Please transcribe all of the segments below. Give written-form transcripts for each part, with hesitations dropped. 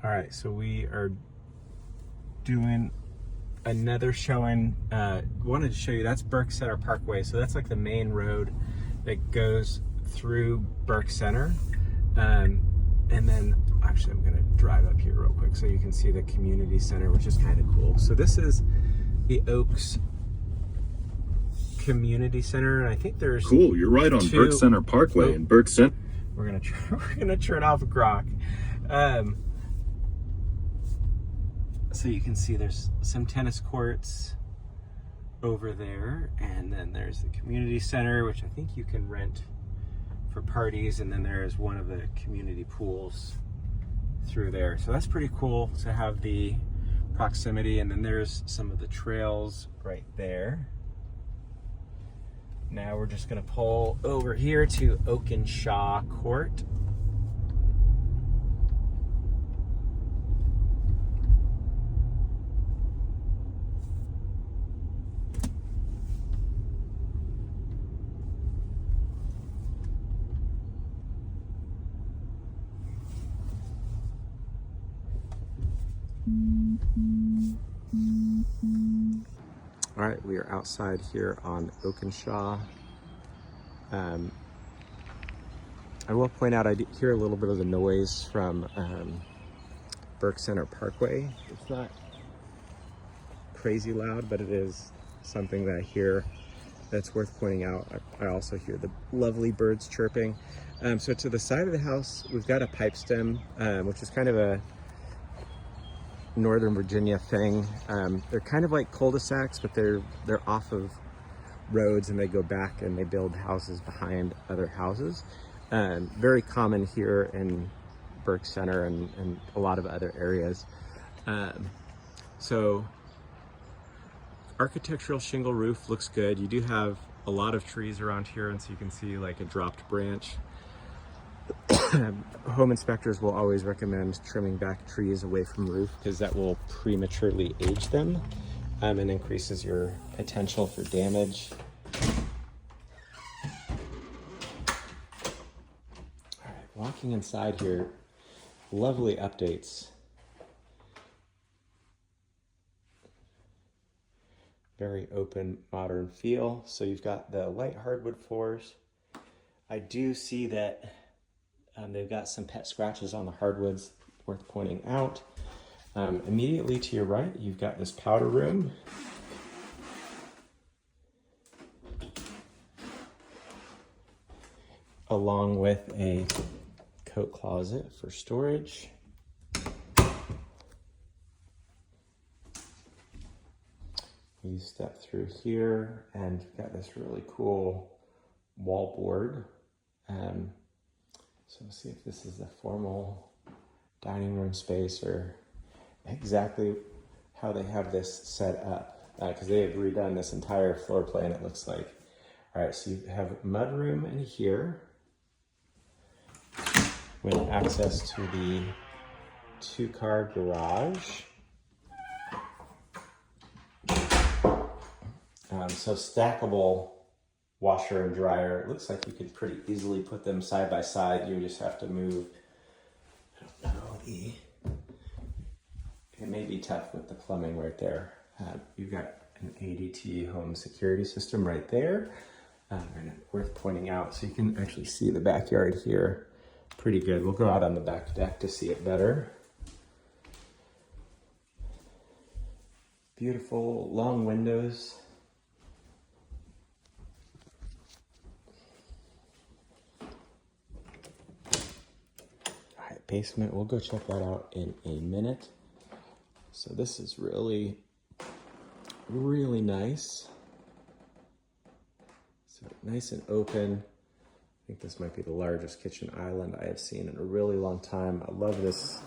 All right, so we are doing another showing. Wanted to show you, that's Burke Center Parkway. So that's like the main road that goes through Burke Center. And then actually I'm gonna drive up here real quick so you can see the community center, which is kind of cool. So this is the Oaks Community Center, and I think there's cool. You're right on Burke Center Parkway in Burke Center. We're gonna turn off Grok. So you can see there's some tennis courts over there, and then there's the community center, which I think you can rent for parties, and then there's one of the community pools through there. So that's pretty cool to have the proximity, and then there's some of the trails right there. Now we're just gonna pull over here to Oakenshaw Court. All right, we are outside here on Oakenshaw. I will point out I did hear a little bit of the noise from Burke Center Parkway. It's not crazy loud, but it is something that I hear that's worth pointing out. I also hear the lovely birds chirping. So to the side of the house, we've got a pipe stem, which is kind of a Northern Virginia thing. They're kind of like cul-de-sacs, but they're off of roads, and they go back and they build houses behind other houses. Very common here in Burke Center and a lot of other areas. So architectural shingle roof looks good. You do have a lot of trees around here, and so you can see like a dropped branch. Home inspectors will always recommend trimming back trees away from roof because that will prematurely age them and increases your potential for damage. All right, walking inside here, lovely updates. Very open, modern feel. So you've got the light hardwood floors. I do see that they've got some pet scratches on the hardwoods, worth pointing out. Immediately to your right, you've got this powder room. Along with a coat closet for storage. You step through here and you've got this really cool wall board. So let's see if this is a formal dining room space or exactly how they have this set up, because they have redone this entire floor plan, it looks like. All right, so you have mudroom in here with access to the 2-car garage. So stackable washer and dryer. It looks like you could pretty easily put them side by side. You just have to move. I don't know, it may be tough with the plumbing right there. You've got an ADT home security system right there. And worth pointing out, so you can actually see the backyard here pretty good. We'll go out on the back deck to see it better. Beautiful long windows. Basement, we'll go check that out in a minute. So this is really, really nice. So nice and open. I think this might be the largest kitchen island I have seen in a really long time. I love this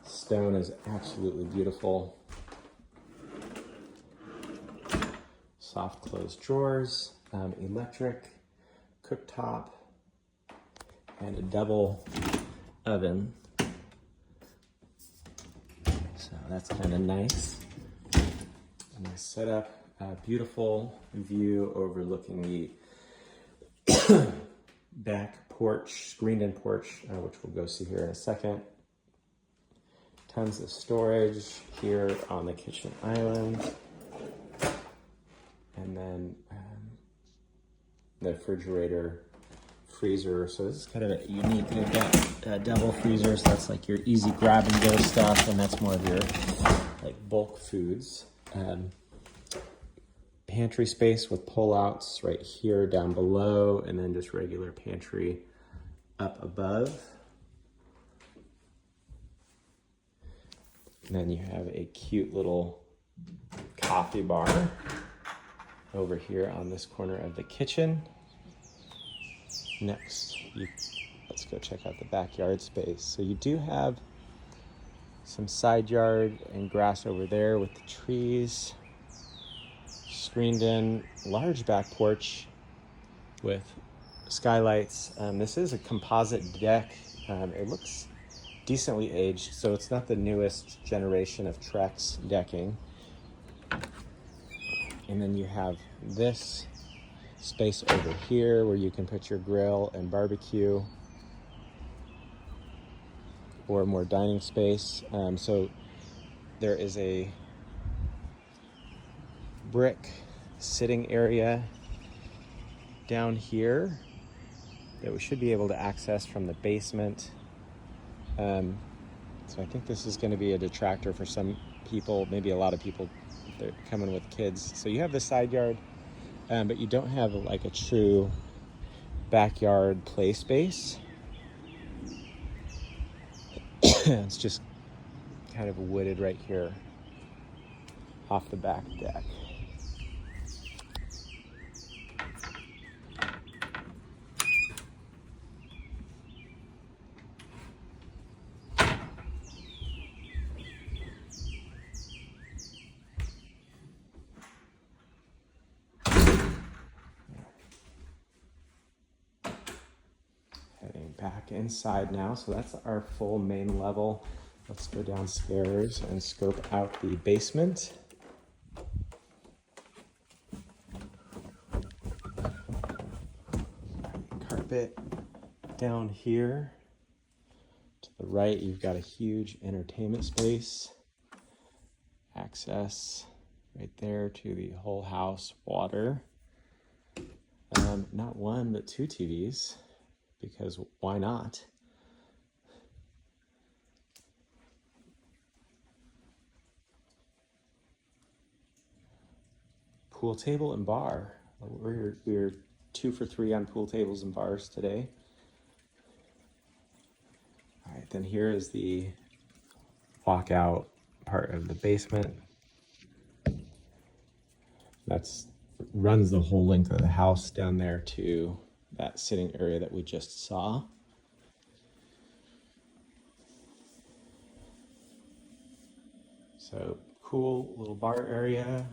stone, is absolutely beautiful. Soft closed drawers, electric cooktop, and a double oven. So that's kind of nice. Nice setup. Beautiful view overlooking the back porch, screened-in porch, which we'll go see here in a second. tons of storage here on the kitchen island. And then the refrigerator, freezer. So this is kind of unique. They've got double freezers. So that's like your easy grab and go stuff, and that's more of your like bulk foods. Pantry space with pull-outs right here down below, and then just regular pantry up above. And then you have a cute little coffee bar over here on this corner of the kitchen. Next, let's go check out the backyard space. So you do have some side yard and grass over there with the trees. Screened in large back porch with skylights. This is a composite deck. It looks decently aged, so it's not the newest generation of Trex decking. And then you have this space over here where you can put your grill and barbecue, or more dining space. So there is a brick sitting area down here that we should be able to access from the basement. So I think this is going to be a detractor for some people, maybe a lot of people that are coming with kids. So you have the side yard, but you don't have like a true backyard play space. It's just kind of wooded right here off the back deck. Heading back inside now, so that's our full main level. Let's go downstairs and scope out the basement. Carpet down here. To the right, you've got a huge entertainment space. Access right there to the whole house water. Not one, but two TVs, because why not? Pool table and bar. We're 2 for 3 on pool tables and bars today. All right, then here is the walkout part of the basement. That's runs the whole length of the house down there to that sitting area that we just saw. So cool little bar area,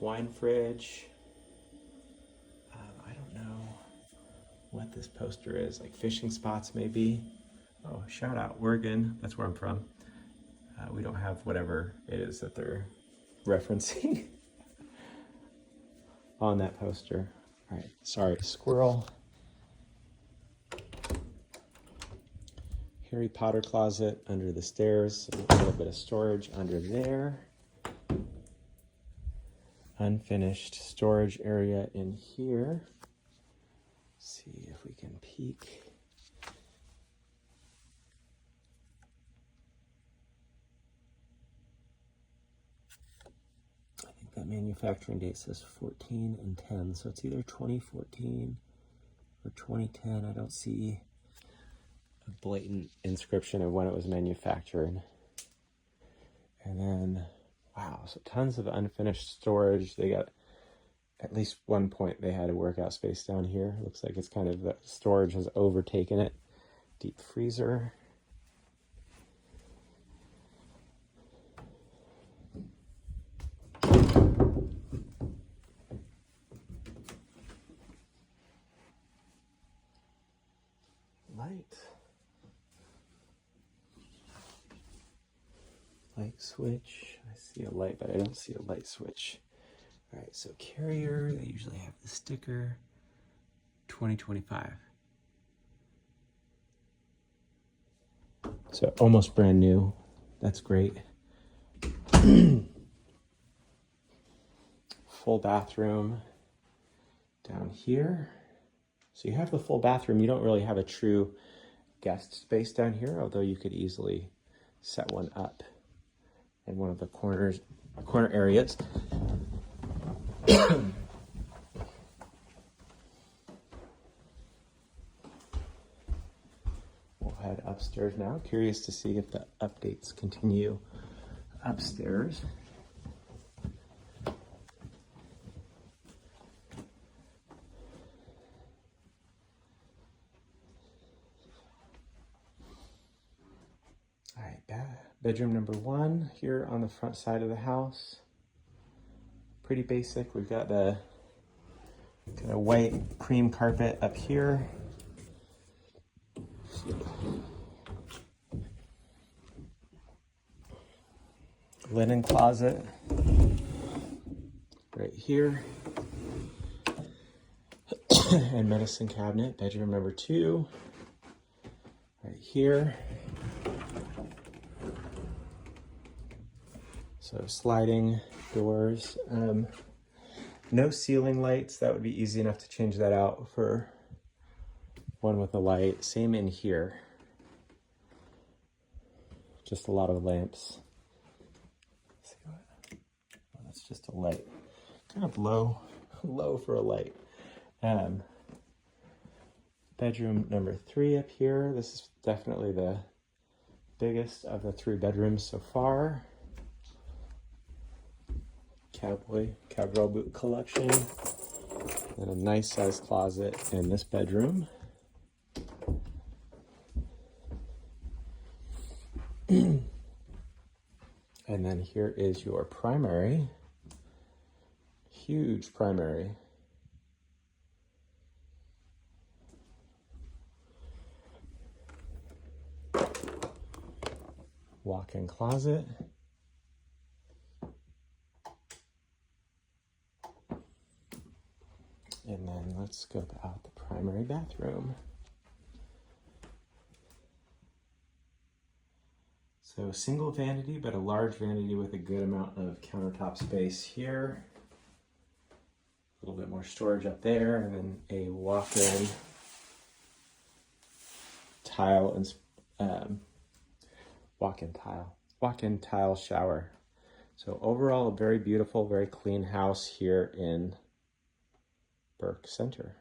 wine fridge. I don't know what this poster is, like fishing spots maybe. Oh, shout out Oregon, that's where I'm from. We don't have whatever it is that they're referencing on that poster. All right, sorry, squirrel. Harry Potter closet under the stairs, a little bit of storage under there. Unfinished storage area in here. Let's see if we can peek. I think that manufacturing date says 14 and 10, so it's either 2014 or 2010. I don't see a blatant inscription of when it was manufactured. And then, wow, so tons of unfinished storage. They got, at least one point they had a workout space down here. Looks like it's kind of, the storage has overtaken it. Deep freezer. Light switch. I see a light, but I don't see a light switch. All right, so carrier, they usually have the sticker. 2025. So almost brand new. That's great. Full bathroom down here. So you have the full bathroom. You don't really have a true guest space down here, although you could easily set one up in one of the corner areas. We'll head upstairs now. Curious to see if the updates continue upstairs. All right, bedroom number 1 here on the front side of the house. Pretty basic. We've got the kind of white cream carpet up here. Linen closet right here. And medicine cabinet, bedroom number 2 right here. So sliding doors. No ceiling lights. That would be easy enough to change that out for one with a light. Same in here. Just a lot of lamps. Let's see what. Oh, that's just a light. Kind of low for a light. Bedroom number 3 up here. This is definitely the biggest of the 3 bedrooms so far. Cowgirl boot collection. And a nice sized closet in this bedroom. And then here is your primary. Huge primary. Walk-in closet. And then let's scope out the primary bathroom. So single vanity, but a large vanity with a good amount of countertop space here. A little bit more storage up there, and then a walk-in tile and walk-in tile shower. So overall, a very beautiful, very clean house here in Burke Center.